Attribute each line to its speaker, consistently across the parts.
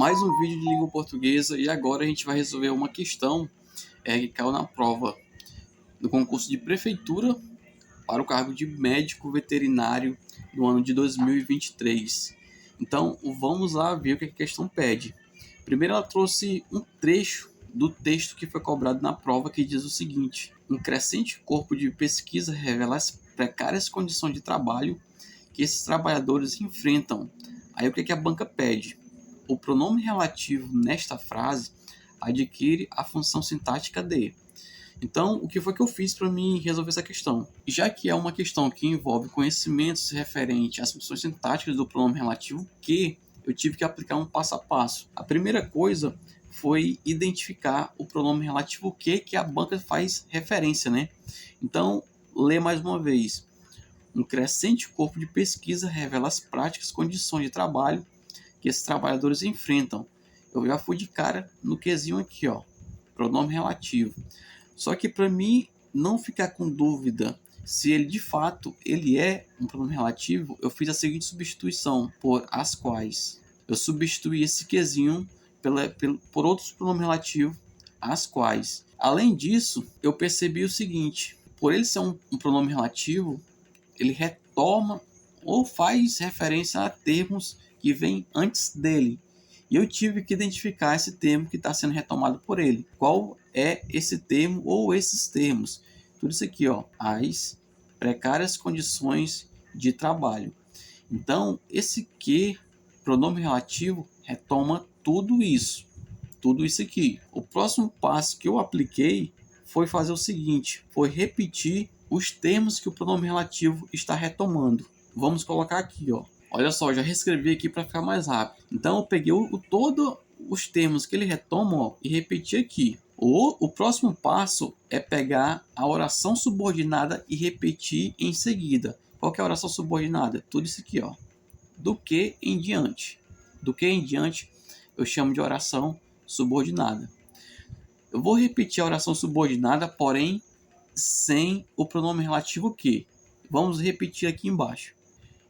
Speaker 1: mais um vídeo de língua portuguesa e agora a gente vai resolver uma questão que caiu na prova do concurso de prefeitura para o cargo de médico veterinário do ano de 2023. Então vamos lá ver o que a questão pede. Primeiro ela trouxe um trecho do texto que foi cobrado na prova que diz o seguinte: um crescente corpo de pesquisa revela as precárias condições de trabalho que esses trabalhadores enfrentam. Aí o que a banca pede? O pronome relativo nesta frase adquire a função sintática de. Então, o que foi que eu fiz para mim resolver essa questão? Já que é uma questão que envolve conhecimentos referentes às funções sintáticas do pronome relativo que, eu tive que aplicar um passo a passo. A primeira coisa foi identificar o pronome relativo que a banca faz referência, né? Então, lê mais uma vez. Um crescente corpo de pesquisa revela as práticas condições de trabalho que esses trabalhadores enfrentam. Eu já fui de cara no quezinho aqui, ó, pronome relativo. Só que para mim não ficar com dúvida se ele de fato ele é um pronome relativo, eu fiz a seguinte substituição por as quais. Eu substituí esse quezinho por outros pronomes relativos, as quais. Além disso, eu percebi o seguinte: por ele ser um pronome relativo, ele retoma ou faz referência a termos que vêm antes dele. E eu tive que identificar esse termo que está sendo retomado por ele. Qual é esse termo ou esses termos? Tudo isso aqui, ó, as precárias condições de trabalho. Então, esse que, pronome relativo, retoma tudo isso aqui. O próximo passo que eu apliquei foi fazer o seguinte, foi repetir os termos que o pronome relativo está retomando. Vamos colocar aqui, ó. Olha só, já reescrevi aqui para ficar mais rápido. Então eu peguei todos os termos que ele retoma, ó, e repeti aqui. O próximo passo é pegar a oração subordinada e repetir em seguida. Qual que é a oração subordinada? Tudo isso aqui, ó. Do que em diante. Do que em diante eu chamo de oração subordinada. Eu vou repetir a oração subordinada, porém sem o pronome relativo que. Vamos repetir aqui embaixo.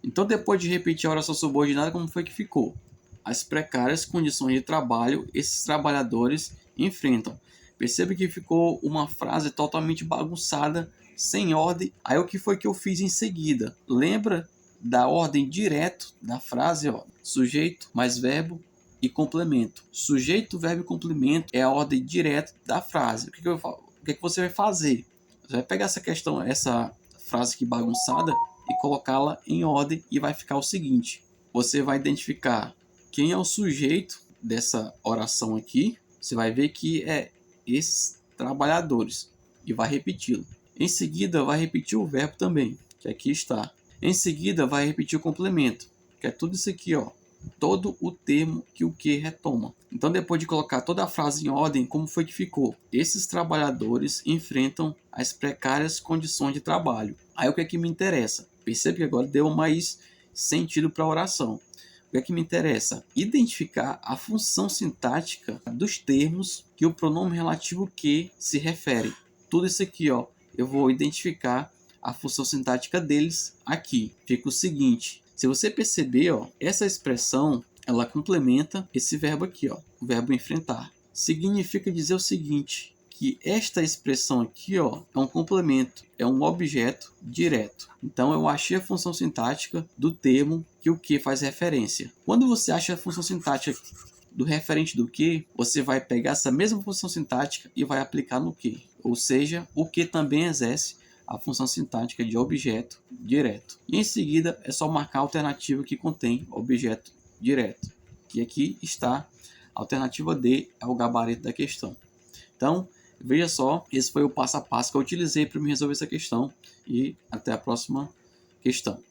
Speaker 1: Então, depois de repetir a oração subordinada, como foi que ficou? As precárias condições de trabalho esses trabalhadores enfrentam. Percebe que ficou uma frase totalmente bagunçada, sem ordem. Aí o que foi que eu fiz em seguida? Lembra da ordem direto da frase, ó? Sujeito mais verbo e complemento. Sujeito, verbo e complemento é a ordem direta da frase. O que você vai fazer? Você vai pegar essa frase aqui bagunçada e colocá-la em ordem e vai ficar o seguinte: você vai identificar quem é o sujeito dessa oração aqui. Você vai ver que é esses trabalhadores e vai repeti-lo. Em seguida vai repetir o verbo também, que aqui está. Em seguida vai repetir o complemento, que é tudo isso aqui, ó. Todo o termo que o que retoma. Então, depois de colocar toda a frase em ordem, como foi que ficou? Esses trabalhadores enfrentam as precárias condições de trabalho. Aí o que é que me interessa? Percebe que agora deu mais sentido para a oração. O que é que me interessa? Identificar a função sintática dos termos que o pronome relativo que se refere. Tudo isso aqui, ó, eu vou identificar a função sintática deles aqui. Fica o seguinte: se você perceber, ó, essa expressão ela complementa esse verbo aqui, ó, o verbo enfrentar. Significa dizer o seguinte, que esta expressão aqui, ó, é um complemento, é um objeto direto. Então eu achei a função sintática do termo que o que faz referência. Quando você acha a função sintática do referente do que, você vai pegar essa mesma função sintática e vai aplicar no que. Ou seja, o que também exerce a função sintática de objeto direto. E em seguida é só marcar a alternativa que contém objeto direto. Que aqui está a alternativa D, é o gabarito da questão. Então, veja só, esse foi o passo a passo que eu utilizei para me resolver essa questão. E até a próxima questão.